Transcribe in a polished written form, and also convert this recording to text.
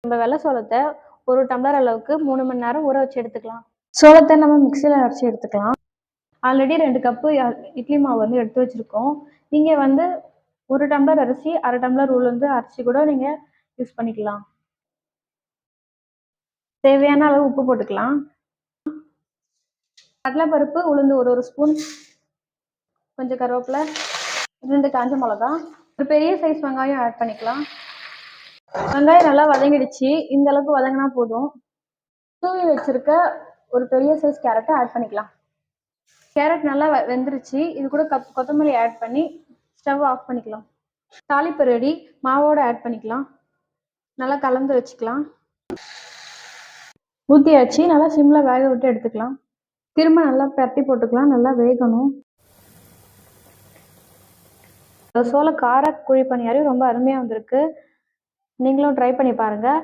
நம்ம வெள்ளை சோளத்தை 1 டம்ளர் அளவுக்கு 3 மணி நேரம் ஊற வச்சு எடுத்துக்கலாம். சோளத்தை நம்ம மிக்சியில் அரைச்சி எடுத்துக்கலாம். ஆல்ரெடி 2 கப்பு இட்லி மாவு வந்து எடுத்து வச்சுருக்கோம். நீங்கள் வந்து 1 டம்ளர் அரிசி 1/2 டம்ளர் உளுந்து அரைச்சி கூட நீங்கள் யூஸ் பண்ணிக்கலாம். தேவையான அளவு உப்பு போட்டுக்கலாம். கடலைப்பருப்பு உளுந்து ஒரு ஸ்பூன், கொஞ்சம் கருவேப்பிலை, 2 காஞ்ச மிளகா, ஒரு பெரிய சைஸ் வெங்காயம் ஆட் பண்ணிக்கலாம். வெங்காயம் நல்லா வதங்கிடுச்சு. இந்த அளவுக்கு வதங்கினா போதும். தூவி வச்சிருக்க ஒரு பெரிய சைஸ் கேரட்டை ஆட் பண்ணிக்கலாம். கேரட் நல்லா வெந்துருச்சு. இது கூட கொத்தமல்லி ஆட் பண்ணி ஸ்டவ் ஆஃப் பண்ணிக்கலாம். தாளிப்பு ரெடி. மாவோட ஆட் பண்ணிக்கலாம். நல்லா கலந்து வச்சுக்கலாம். ஊற்றியாச்சு. நல்லா சிம்மில் வேக விட்டு எடுத்துக்கலாம். திரும்ப நல்லா பரட்டி போட்டுக்கலாம். நல்லா வேகணும். சோள கார குழி பணியாரம் ரொம்ப அருமையாக வந்திருக்கு. நீங்களும் ட்ரை பண்ணி பாருங்கள்.